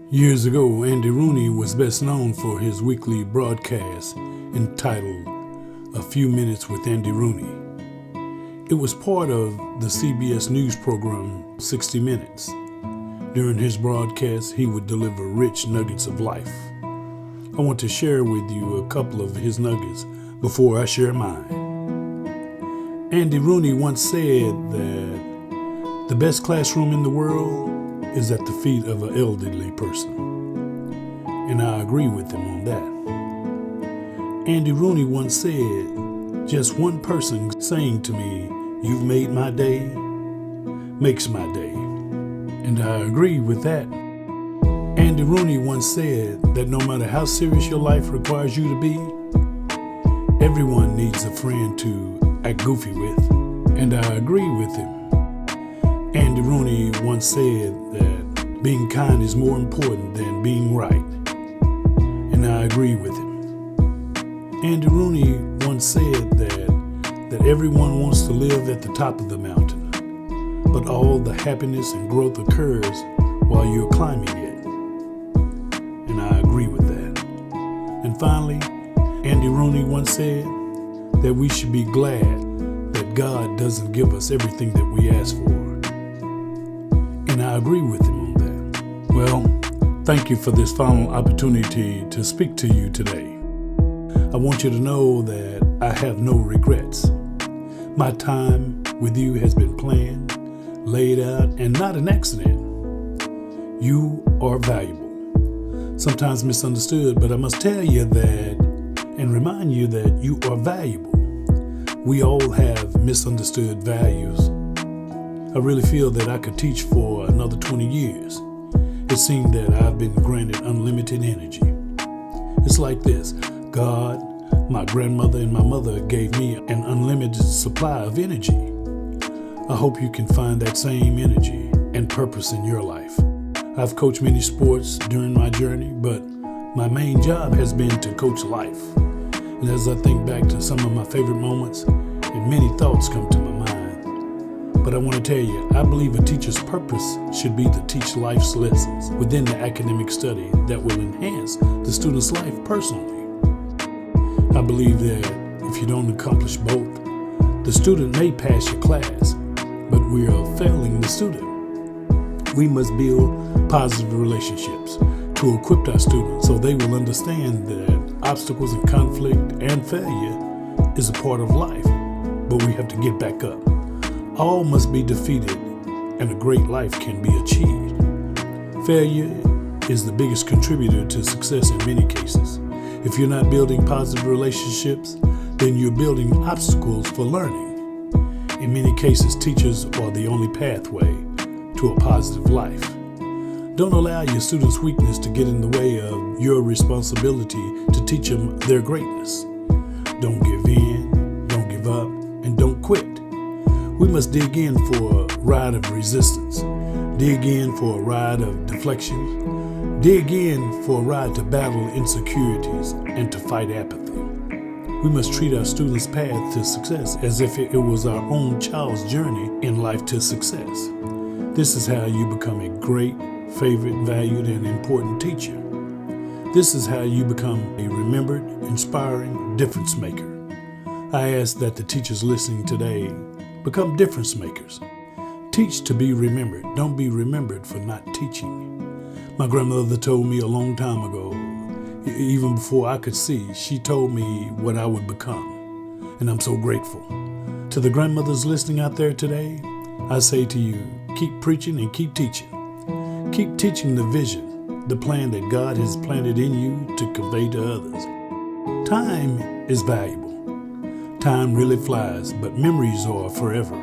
Years ago, Andy Rooney was best known for his weekly broadcast entitled A Few Minutes with Andy Rooney. It was part of the CBS News program 60 Minutes. During his broadcast, he would deliver rich nuggets of life. I want to share with you a couple of his nuggets before I share mine. Andy Rooney once said that the best classroom in the world is at the feet of an elderly person. And I agree with him on that. Andy Rooney once said, just one person saying to me, "You've made my day," makes my day. And I agree with that. Andy Rooney once said that no matter how serious your life requires you to be, everyone needs a friend to act goofy with. And I agree with him. Andy Rooney once said that being kind is more important than being right. And I agree with him. Andy Rooney once said that everyone wants to live at the top of the mountain, but all the happiness and growth occurs while you're climbing it. And I agree with that. And finally, Andy Rooney once said that we should be glad that God doesn't give us everything that we ask for. And I agree with him on that. Well, thank you for this final opportunity to speak to you today. I want you to know that I have no regrets. My time with you has been planned, laid out, and not an accident. You are valuable. Sometimes misunderstood, but I must tell you that and remind you that you are valuable. We all have misunderstood values. I really feel that I could teach for another 20 years. It seemed that I've been granted unlimited energy. It's like this: God, my grandmother, and my mother gave me an unlimited supply of energy. I hope you can find that same energy and purpose in your life. I've coached many sports during my journey, but my main job has been to coach life. And as I think back to some of my favorite moments, and many thoughts come to my mind. But I want to tell you, I believe a teacher's purpose should be to teach life's lessons within the academic study that will enhance the student's life personally. I believe that if you don't accomplish both, the student may pass your class, but we are failing the student. We must build positive relationships to equip our students so they will understand that obstacles and conflict and failure is a part of life, but we have to get back up. All must be defeated, and a great life can be achieved. Failure is the biggest contributor to success in many cases. If you're not building positive relationships, then you're building obstacles for learning. In many cases, teachers are the only pathway to a positive life. Don't allow your students' weakness to get in the way of your responsibility to teach them their greatness. Don't give in, don't give up, and don't quit. We must dig in for a ride of resistance, dig in for a ride of deflection, dig in for a ride to battle insecurities and to fight apathy. We must treat our students' path to success as if it was our own child's journey in life to success. This is how you become a great, favorite, valued, and important teacher. This is how you become a remembered, inspiring difference maker. I ask that the teachers listening today become difference makers. Teach to be remembered. Don't be remembered for not teaching. My grandmother told me a long time ago, even before I could see, she told me what I would become. And I'm so grateful. To the grandmothers listening out there today, I say to you, keep preaching and keep teaching. Keep teaching the vision, the plan that God has planted in you to convey to others. Time is valuable. Time really flies, but memories are forever.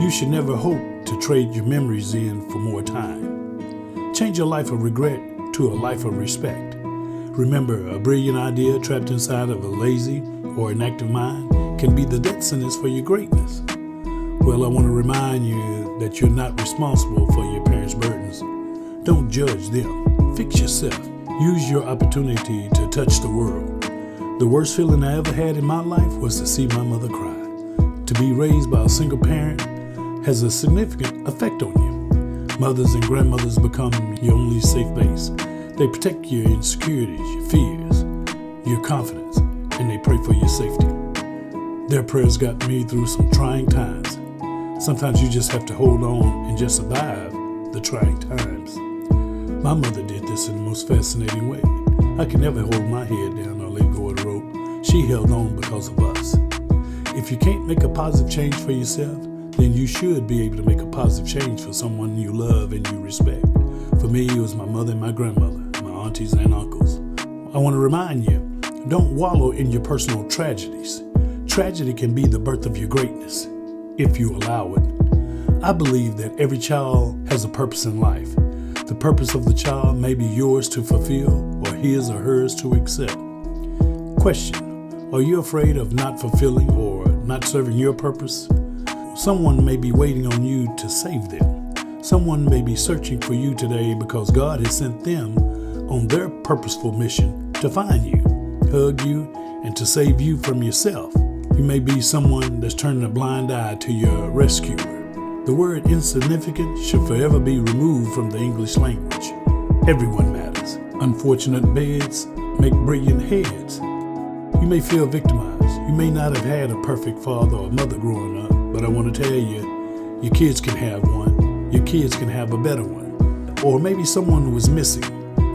You should never hope to trade your memories in for more time. Change your life of regret to a life of respect. Remember, a brilliant idea trapped inside of a lazy or inactive mind can be the death sentence for your greatness. Well, I want to remind you that you're not responsible for your parents' burdens. Don't judge them. Fix yourself. Use your opportunity to touch the world. The worst feeling I ever had in my life was to see my mother cry. To be raised by a single parent has a significant effect on you. Mothers and grandmothers become your only safe base. They protect your insecurities, your fears, your confidence, and they pray for your safety. Their prayers got me through some trying times. Sometimes you just have to hold on and just survive the trying times. My mother did this in the most fascinating way. I could never hold my head down or let go of the rope. She held on because of us. If you can't make a positive change for yourself, then you should be able to make a positive change for someone you love and you respect. For me, it was my mother and my grandmother, my aunties and uncles. I want to remind you, don't wallow in your personal tragedies. Tragedy can be the birth of your greatness, if you allow it. I believe that every child has a purpose in life. The purpose of the child may be yours to fulfill or his or hers to accept. Question: are you afraid of not fulfilling or not serving your purpose? Someone may be waiting on you to save them. Someone may be searching for you today because God has sent them on their purposeful mission to find you, hug you, and to save you from yourself. You may be someone that's turning a blind eye to your rescuer. The word insignificant should forever be removed from the English language. Everyone matters. Unfortunate beds make brilliant heads. You may feel victimized. You may not have had a perfect father or mother growing up, but I want to tell you, your kids can have one. Your kids can have a better one. Or maybe someone was missing.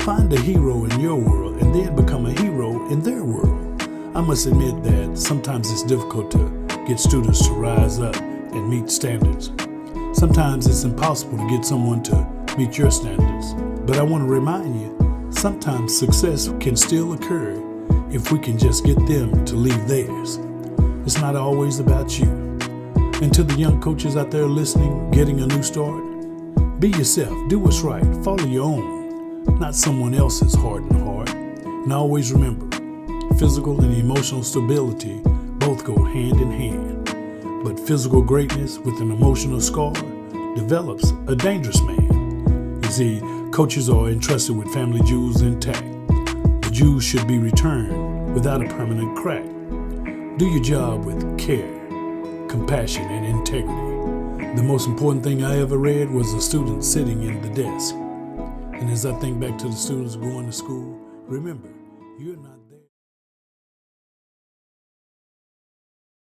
Find a hero in your world and then become a hero in their world. I must admit that sometimes it's difficult to get students to rise up and meet standards. Sometimes it's impossible to get someone to meet your standards. But I want to remind you, sometimes success can still occur if we can just get them to leave theirs. It's not always about you. And to the young coaches out there listening, getting a new start, be yourself, do what's right, follow your own, not someone else's heart and heart. And always remember, physical and emotional stability both go hand in hand. But physical greatness with an emotional scar develops a dangerous man. You see, coaches are entrusted with family jewels intact. The jewels should be returned without a permanent crack. Do your job with care, compassion, and integrity. The most important thing I ever read was a student sitting in the desk. And as I think back to the students going to school, remember, you're not